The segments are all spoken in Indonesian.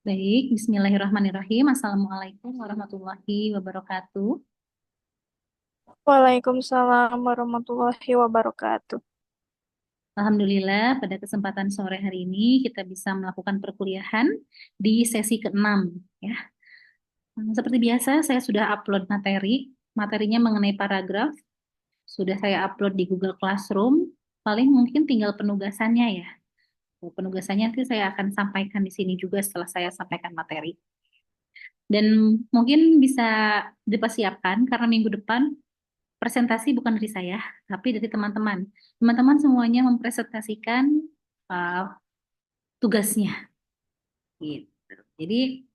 Baik, Bismillahirrahmanirrahim. Assalamualaikum warahmatullahi wabarakatuh. Waalaikumsalam warahmatullahi wabarakatuh. Alhamdulillah, pada kesempatan sore hari ini kita bisa melakukan perkuliahan di sesi ke-6. Ya. Seperti biasa, saya sudah upload materi. Materinya mengenai paragraf. Sudah saya upload di Google Classroom. Paling mungkin tinggal penugasannya ya. Penugasannya nanti saya akan sampaikan di sini juga setelah saya sampaikan materi. Dan mungkin bisa dipersiapkan karena minggu depan presentasi bukan dari saya, tapi dari teman-teman. Teman-teman semuanya mempresentasikan uh, tugasnya, gitu. Jadi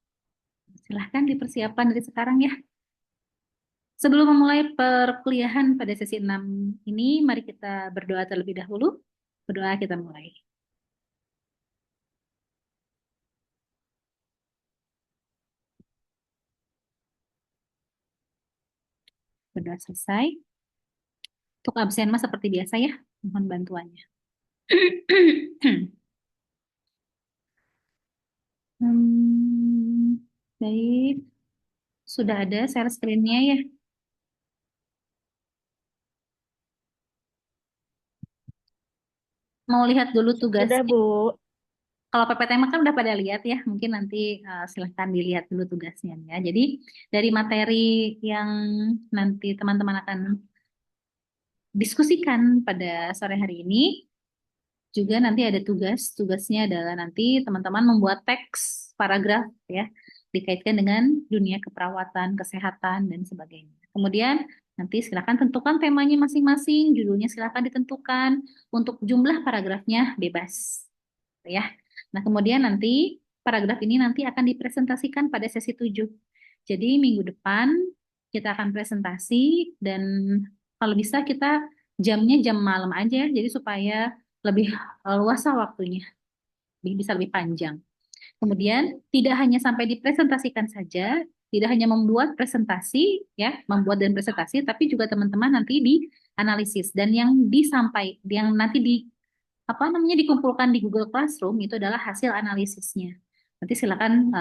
silahkan dipersiapkan dari sekarang ya. Sebelum memulai perkuliahan pada sesi 6 ini, mari kita berdoa terlebih dahulu. Berdoa kita mulai. Berdoa selesai. Untuk absen mas seperti biasa ya, mohon bantuannya. Hmm, baik, sudah ada share screen-nya ya. Mau lihat dulu Sudah, tugasnya. Bu. Kalau PPTM kan udah pada lihat ya, mungkin nanti silahkan dilihat dulu tugasnya ya. Jadi dari materi yang nanti teman-teman akan diskusikan pada sore hari ini, juga nanti ada tugas. Tugasnya adalah nanti teman-teman membuat teks paragraf ya, dikaitkan dengan dunia keperawatan, kesehatan, dan sebagainya. Kemudian nanti silahkan tentukan temanya masing-masing, judulnya silahkan ditentukan, untuk jumlah paragrafnya bebas ya. Nah, kemudian nanti paragraf ini nanti akan dipresentasikan pada sesi 7. Jadi minggu depan kita akan presentasi dan kalau bisa kita jamnya jam malam aja jadi supaya lebih luas waktunya, bisa lebih panjang. Kemudian tidak hanya sampai dipresentasikan saja, tidak hanya membuat presentasi ya, membuat dan presentasi, tapi juga teman-teman nanti dianalisis dan yang yang nanti apa namanya dikumpulkan di Google Classroom itu adalah hasil analisisnya. Nanti silakan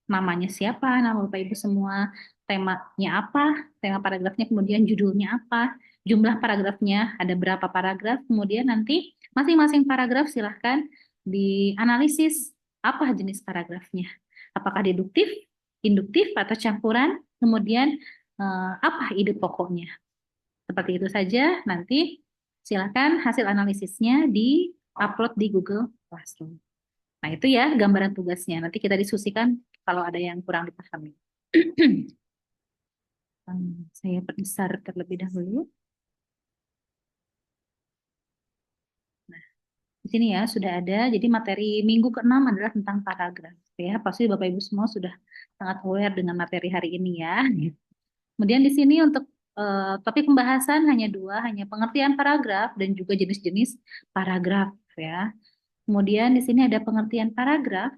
namanya siapa, nama Bapak Ibu semua, temanya apa, tema paragrafnya, kemudian judulnya apa, jumlah paragrafnya ada berapa paragraf, kemudian nanti masing-masing paragraf silahkan dianalisis apa jenis paragrafnya. Apakah deduktif, induktif, atau campuran, kemudian apa ide pokoknya. Seperti itu saja, nanti silakan hasil analisisnya di-upload di Google Classroom. Nah, itu ya gambaran tugasnya. Nanti kita diskusikan kalau ada yang kurang dipahami. Saya perbesar terlebih dahulu. Nah, di sini ya sudah ada. Jadi materi minggu ke-6 adalah tentang paragraf. Ya, pasti Bapak Ibu semua sudah sangat aware dengan materi hari ini ya. Kemudian di sini untuk topik pembahasan hanya dua, hanya pengertian paragraf dan juga jenis-jenis paragraf ya. Kemudian di sini ada pengertian paragraf.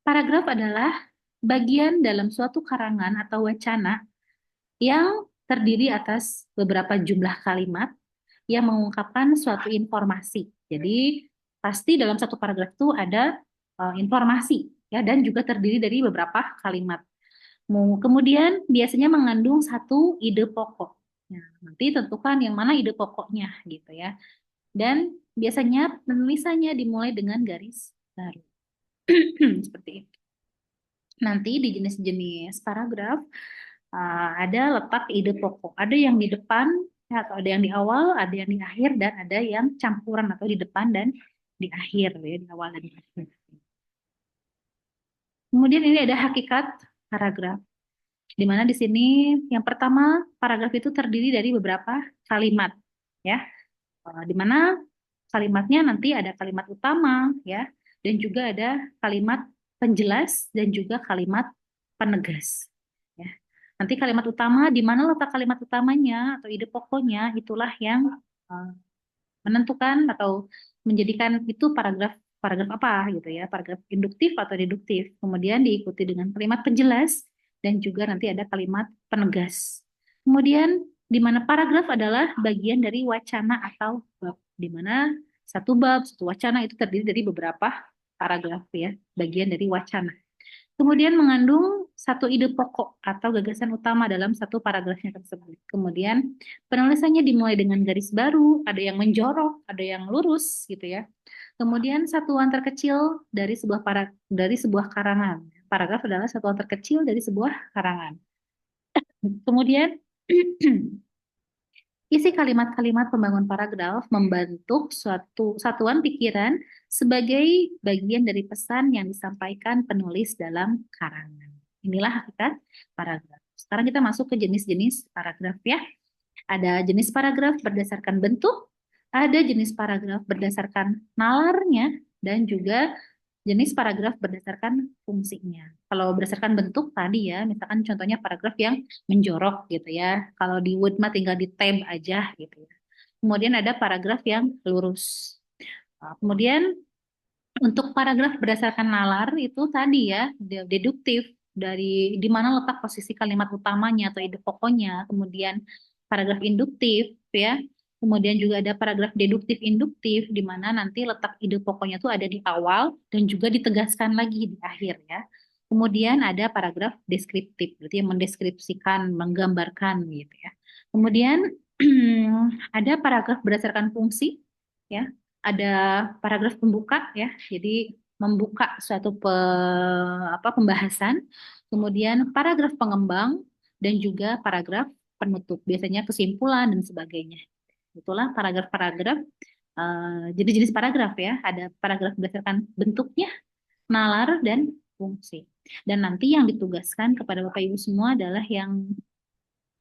Paragraf adalah bagian dalam suatu karangan atau wacana yang terdiri atas beberapa jumlah kalimat yang mengungkapkan suatu informasi. Jadi pasti dalam satu paragraf itu ada informasi ya dan juga terdiri dari beberapa kalimat. Kemudian biasanya mengandung satu ide pokok. Nah, nanti tentukan yang mana ide pokoknya gitu ya. Dan biasanya penulisannya dimulai dengan garis baru. Seperti itu. Nanti di jenis-jenis paragraf ada letak ide pokok. Ada yang di depan ya, atau ada yang di awal, ada yang di akhir dan ada yang campuran atau di depan dan di akhir ya, di awal dan di akhir. Kemudian ini ada hakikat paragraf. Di mana di sini yang pertama paragraf itu terdiri dari beberapa kalimat ya. Di mana kalimatnya nanti ada kalimat utama ya dan juga ada kalimat penjelas dan juga kalimat penegas ya. Nanti kalimat utama di mana letak kalimat utamanya atau ide pokoknya itulah yang eh, menentukan atau menjadikan itu paragraf paragraf apa gitu ya, paragraf induktif atau deduktif. Kemudian diikuti dengan kalimat penjelas dan juga nanti ada kalimat penegas. Kemudian di mana paragraf adalah bagian dari wacana atau bab, di mana satu bab, satu wacana itu terdiri dari beberapa paragraf ya, bagian dari wacana. Kemudian mengandung satu ide pokok atau gagasan utama dalam satu paragrafnya tersebut. Kemudian penulisannya dimulai dengan garis baru, ada yang menjorok, ada yang lurus gitu ya. Kemudian satuan terkecil dari sebuah karangan. Paragraf adalah satuan terkecil dari sebuah karangan. Kemudian isi kalimat-kalimat pembangun paragraf membentuk suatu satuan pikiran sebagai bagian dari pesan yang disampaikan penulis dalam karangan. Inilah hakikat paragraf. Sekarang kita masuk ke jenis-jenis paragraf ya. Ada jenis paragraf berdasarkan bentuk, ada jenis paragraf berdasarkan nalarnya, dan juga jenis paragraf berdasarkan fungsinya. Kalau berdasarkan bentuk tadi ya, misalkan contohnya paragraf yang menjorok gitu ya. Kalau di Word mah tinggal di tab aja gitu ya. Kemudian ada paragraf yang lurus. Kemudian untuk paragraf berdasarkan nalar itu tadi ya, deduktif dari di mana letak posisi kalimat utamanya atau ide pokoknya. Kemudian paragraf induktif ya. Kemudian juga ada paragraf deduktif induktif di mana nanti letak ide pokoknya itu ada di awal dan juga ditegaskan lagi di akhir ya. Kemudian ada paragraf deskriptif, berarti yang mendeskripsikan, menggambarkan gitu ya. Kemudian ada paragraf berdasarkan fungsi ya, ada paragraf pembuka ya, jadi membuka suatu pembahasan, kemudian paragraf pengembang dan juga paragraf penutup, biasanya kesimpulan dan sebagainya. Itulah paragraf-paragraf, jenis-jenis paragraf ya, ada paragraf berdasarkan bentuknya, nalar dan fungsi. Dan nanti yang ditugaskan kepada Bapak Ibu semua adalah yang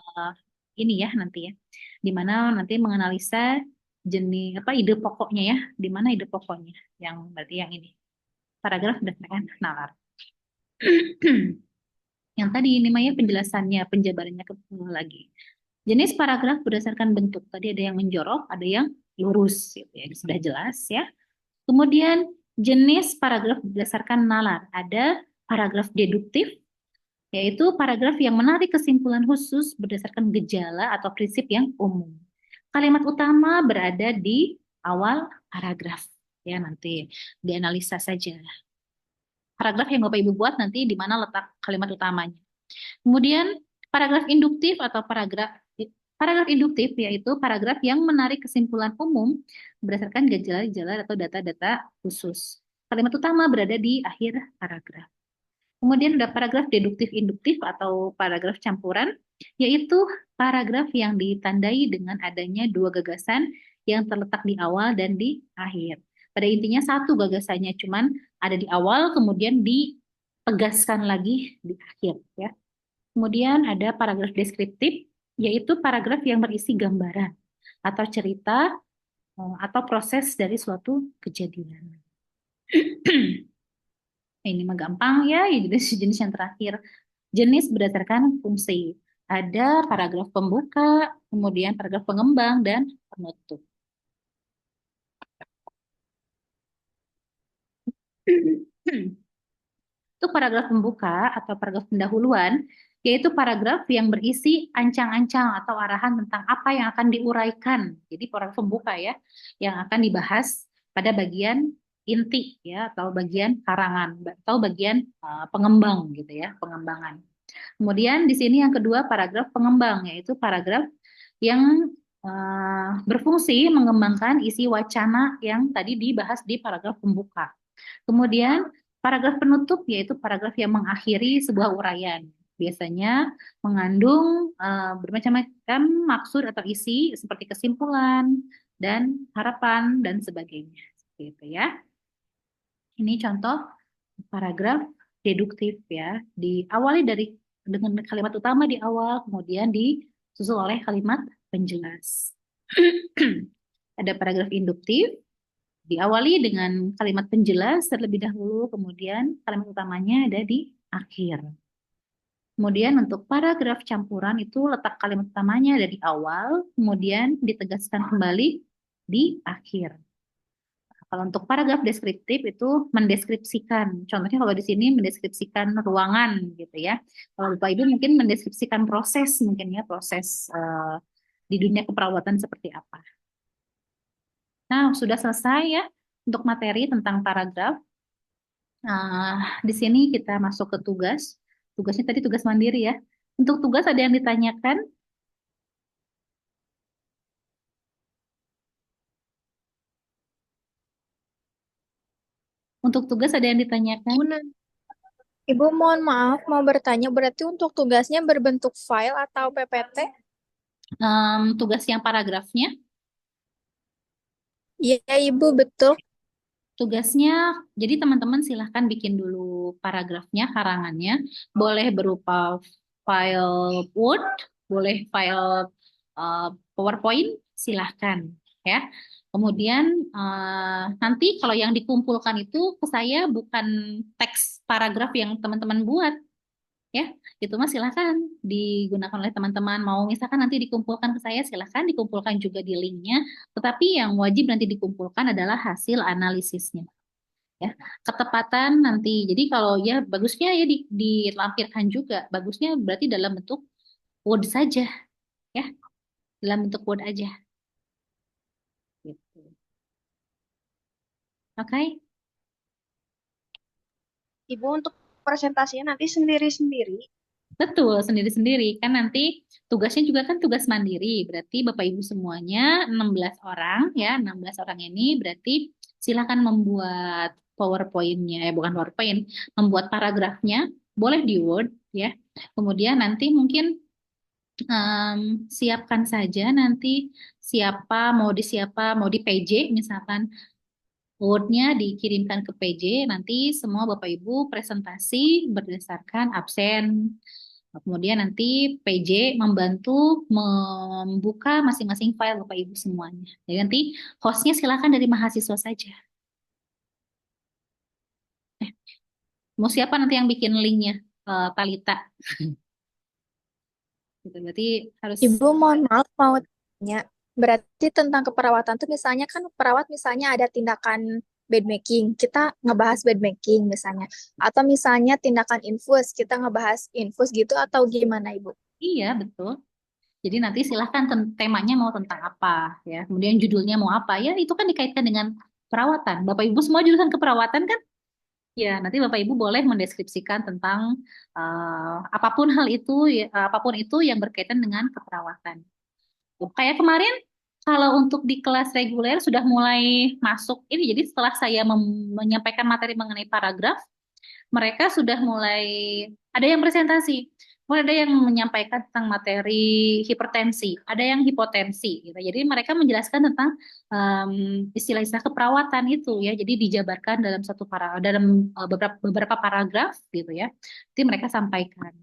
eh, ini ya nanti ya, di mana nanti menganalisa jenis ide pokoknya ya, di mana ide pokoknya yang berarti yang ini paragraf berdasarkan nalar. Yang tadi ini Maya penjelasannya, penjabarannya lagi. Jenis paragraf berdasarkan bentuk. Tadi ada yang menjorok, ada yang lurus, gitu ya. Ini sudah jelas ya. Kemudian jenis paragraf berdasarkan nalar. Ada paragraf deduktif, yaitu paragraf yang menarik kesimpulan khusus berdasarkan gejala atau prinsip yang umum. Kalimat utama berada di awal paragraf. Ya, nanti dianalisa saja. Paragraf yang Bapak Ibu buat nanti di mana letak kalimat utamanya. Kemudian paragraf induktif atau paragraf induktif yaitu paragraf yang menarik kesimpulan umum berdasarkan gejala-gejala atau data-data khusus. Kalimat utama berada di akhir paragraf. Kemudian ada paragraf deduktif induktif atau paragraf campuran, yaitu paragraf yang ditandai dengan adanya dua gagasan yang terletak di awal dan di akhir. Pada intinya satu gagasannya cuman ada di awal, kemudian ditegaskan lagi di akhir ya. Kemudian ada paragraf deskriptif, yaitu paragraf yang berisi gambaran atau cerita atau proses dari suatu kejadian. Ini mah gampang ya, jenis yang terakhir. Jenis berdasarkan fungsi. Ada paragraf pembuka, kemudian paragraf pengembang, dan penutup. Itu paragraf pembuka atau paragraf pendahuluan, yaitu paragraf yang berisi ancang-ancang atau arahan tentang apa yang akan diuraikan. Jadi paragraf pembuka ya, yang akan dibahas pada bagian inti ya, atau bagian karangan, atau bagian pengembang gitu ya, pengembangan. Kemudian di sini yang kedua paragraf pengembang, yaitu paragraf yang berfungsi mengembangkan isi wacana yang tadi dibahas di paragraf pembuka. Kemudian paragraf penutup yaitu paragraf yang mengakhiri sebuah uraian. Biasanya mengandung bermacam-macam maksud atau isi seperti kesimpulan dan harapan dan sebagainya. Seperti itu ya. Ini contoh paragraf deduktif ya. Diawali dengan kalimat utama di awal, kemudian disusul oleh kalimat penjelas. Ada paragraf induktif, diawali dengan kalimat penjelas terlebih dahulu, kemudian kalimat utamanya ada di akhir. Kemudian untuk paragraf campuran itu letak kalimat utamanya ada di awal, kemudian ditegaskan kembali di akhir. Kalau untuk paragraf deskriptif itu mendeskripsikan. Contohnya kalau di sini mendeskripsikan ruangan gitu ya. Kalau Bapak Ibu mungkin mendeskripsikan proses mungkin ya, proses di dunia keperawatan seperti apa. Nah, sudah selesai ya untuk materi tentang paragraf. Nah, di sini kita masuk ke tugas. Tugasnya tadi tugas mandiri ya. Untuk tugas ada yang ditanyakan? Untuk tugas ada yang ditanyakan? Ibu, Ibu mohon maaf mau bertanya, berarti untuk tugasnya berbentuk file atau PPT? Tugas yang paragrafnya, Iya, Ibu, betul. tugasnya, jadi teman-teman silahkan bikin dulu paragrafnya, karangannya. Boleh berupa file Word, boleh file uh, PowerPoint, silahkan ya. Kemudian nanti kalau yang dikumpulkan itu ke saya bukan teks paragraf yang teman-teman buat, ya itu mah silahkan digunakan oleh teman-teman, mau misalkan nanti dikumpulkan ke saya silahkan dikumpulkan juga di linknya, tetapi yang wajib nanti dikumpulkan adalah hasil analisisnya ya, ketepatan nanti. Jadi kalau ya bagusnya ya dilampirkan juga, bagusnya berarti dalam bentuk Word saja ya, dalam bentuk Word aja gitu. Oke. Ibu untuk presentasinya nanti sendiri-sendiri. Betul, sendiri-sendiri. Kan nanti tugasnya juga kan tugas mandiri. Berarti Bapak Ibu semuanya 16 orang ya. 16 orang ini berarti silakan membuat PowerPoint-nya. Bukan PowerPoint, membuat paragrafnya. Boleh di Word ya. Kemudian nanti mungkin siapkan saja nanti siapa, mau di PJ misalkan. Word-nya dikirimkan ke PJ, nanti semua Bapak Ibu presentasi berdasarkan absen. Kemudian nanti PJ membantu membuka masing-masing file Bapak Ibu semuanya. Jadi nanti hostnya silakan dari mahasiswa saja. Mau siapa nanti yang bikin linknya? Talita. Gitu. Berarti harus Ibu mohon maaf mau tanya, berarti tentang keperawatan tuh misalnya kan perawat misalnya ada tindakan bed making, kita ngebahas bed making misalnya. Atau misalnya tindakan infus, kita ngebahas infus gitu atau gimana Ibu? iya betul. Jadi nanti silahkan temanya mau tentang apa ya. Kemudian judulnya mau apa ya, itu kan dikaitkan dengan perawatan. Bapak Ibu semua jurusan keperawatan kan? Ya, nanti Bapak Ibu boleh mendeskripsikan tentang apapun hal itu, ya, apapun itu yang berkaitan dengan keperawatan. Kayak kemarin, kalau untuk di kelas reguler sudah mulai masuk ini, jadi setelah saya menyampaikan materi mengenai paragraf, mereka sudah mulai ada yang presentasi, mulai ada yang menyampaikan tentang materi hipertensi, ada yang hipotensi, gitu. Jadi mereka menjelaskan tentang istilah-istilah keperawatan itu ya. Jadi dijabarkan dalam dalam beberapa paragraf gitu ya. Jadi mereka sampaikan.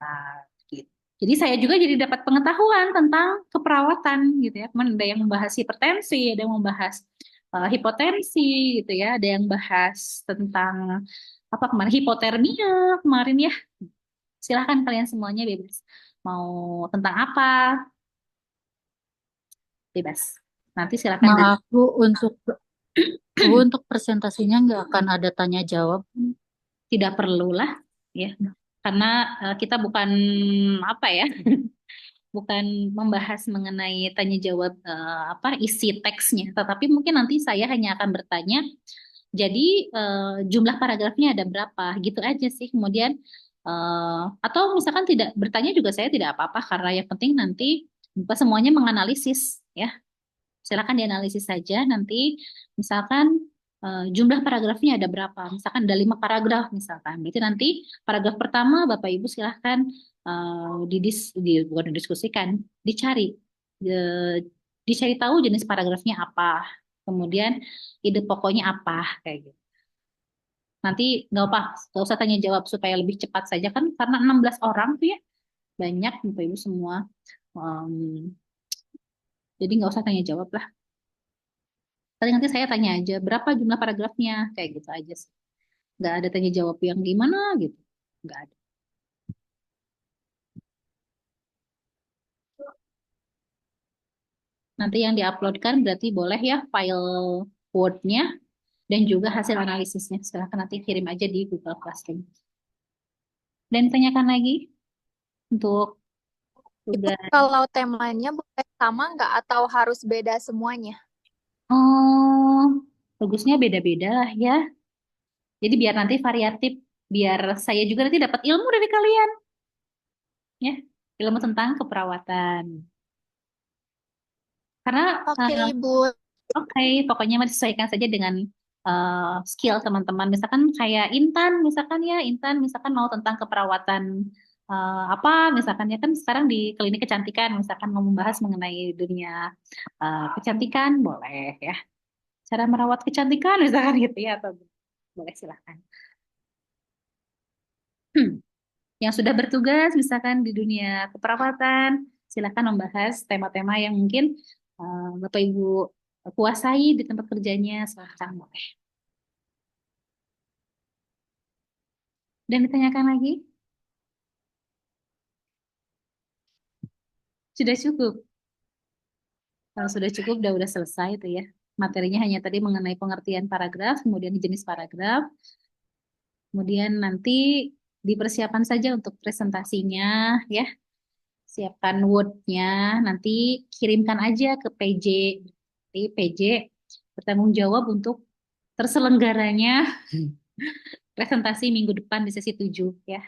Nah, gitu. Jadi saya juga jadi dapat pengetahuan tentang keperawatan gitu ya. Kemarin ada yang membahas hipertensi, ada yang membahas hipotensi gitu ya, ada yang bahas tentang apa kemarin hipotermia kemarin ya. Silahkan kalian semuanya bebas. Mau tentang apa? Bebas. Nanti silahkan di Maaf Bu, untuk presentasinya nggak akan ada tanya jawab. tidak perlu lah ya. Karena kita bukan apa ya? Bukan membahas mengenai tanya jawab apa isi teksnya, tetapi mungkin nanti saya hanya akan bertanya. Jadi jumlah paragrafnya ada berapa, gitu aja sih. Kemudian atau misalkan tidak bertanya juga saya tidak apa-apa karena yang penting nanti semuanya menganalisis ya. Silakan dianalisis saja nanti misalkan jumlah paragrafnya ada berapa. Misalkan ada 5 paragraf misalkan. Itu nanti paragraf pertama Bapak Ibu silahkan bukan didiskusikan, dicari. Eh, dicari tahu jenis paragrafnya apa. Kemudian ide pokoknya apa kayak gitu. Nanti nggak usah tanya jawab supaya lebih cepat saja kan karena 16 orang tuh ya banyak Bapak Ibu semua. Em, jadi nggak usah tanya jawab lah. Tapi nanti saya tanya aja berapa jumlah paragrafnya kayak gitu aja sih. Nggak ada tanya jawab yang gimana gitu. Nggak ada. Nanti yang diuploadkan berarti boleh ya file Word-nya dan juga hasil analisisnya. Silahkan nanti kirim aja di Google Classroom. Dan tanyakan lagi untuk Ibu tugas. kalau temanya boleh sama nggak atau harus beda semuanya? Oh, bagusnya beda-beda lah ya. Jadi biar nanti variatif, biar saya juga nanti dapat ilmu dari kalian, ya, ilmu tentang keperawatan. Karena Oke, Ibu. oke, pokoknya mah disesuaikan saja dengan skill teman-teman. Misalkan kayak Intan, misalkan ya, Intan misalkan mau tentang keperawatan apa, misalkan ya kan sekarang di klinik kecantikan, misalkan mau membahas mengenai dunia kecantikan, boleh ya. Cara merawat kecantikan, misalkan gitu ya, atau boleh silahkan. Yang sudah bertugas, misalkan di dunia keperawatan, silakan membahas tema-tema yang mungkin Bapak Ibu kuasai di tempat kerjanya, silahkan boleh. Dan ditanyakan lagi, sudah cukup. Kalau sudah cukup, udah selesai itu ya. Materinya hanya tadi mengenai pengertian paragraf, kemudian jenis paragraf, kemudian nanti dipersiapkan saja untuk presentasinya, ya. Siapkan Word-nya, nanti kirimkan aja ke PJ. Nanti PJ bertanggung jawab untuk terselenggaranya presentasi minggu depan di sesi 7 ya.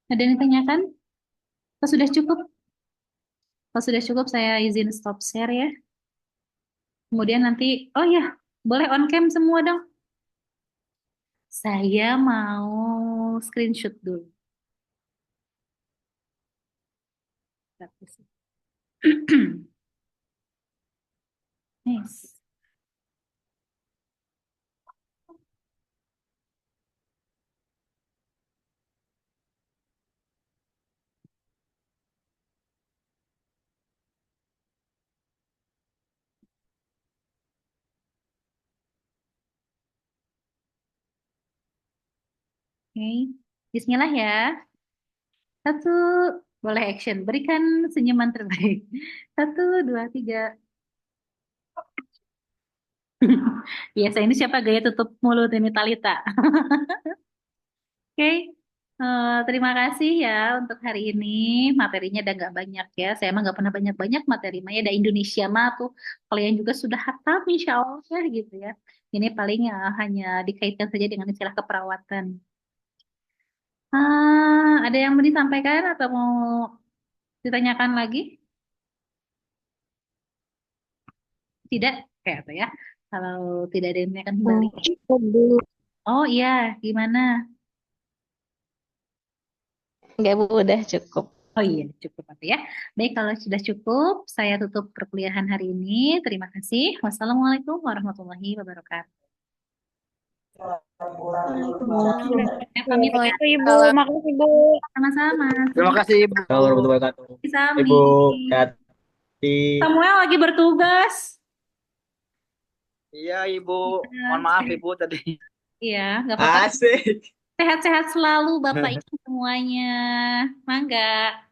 Ada yang ditanyakan? Kalau sudah cukup? Kalau sudah cukup saya izin stop share ya. Kemudian nanti, oh ya, boleh on cam semua dong. Saya mau screenshot dulu. Nice. Oke. Bismillah ya. Satu, boleh action. Berikan senyuman terbaik. Satu, dua, tiga. Biasa ini siapa gaya tutup mulut ini Talita? Oke, terima kasih ya untuk hari ini. Materinya udah nggak banyak ya. Saya emang nggak pernah banyak-banyak materi. Maya ada Indonesia mah tuh. Kalian juga sudah hatam, insya Allah ya gitu ya. Ini paling hanya dikaitkan saja dengan istilah keperawatan. Ada yang mau disampaikan atau mau ditanyakan lagi? Tidak, kayak apa ya? Kalau tidak ada yang ditanyakan kembali. Oh iya, gimana? Enggak, Bu, udah cukup. Oh iya, cukup Ate, ya. Baik, kalau sudah cukup, saya tutup perkuliahan hari ini. Terima kasih. Wassalamualaikum warahmatullahi wabarakatuh. Waalaikumsalam. Saya pamit ya. Itu Ibu, Waalaikumsalam. makasih Bu. Sama-sama. Terima kasih Ibu. Warahmatullahi wabarakatuh. Sami. Ibu, hati. Samuel lagi bertugas. Iya Ibu. Ya, Mohon maaf Ibu tadi. iya, nggak apa-apa. Asik. Sehat-sehat selalu Bapak Ibu semuanya. Mangga.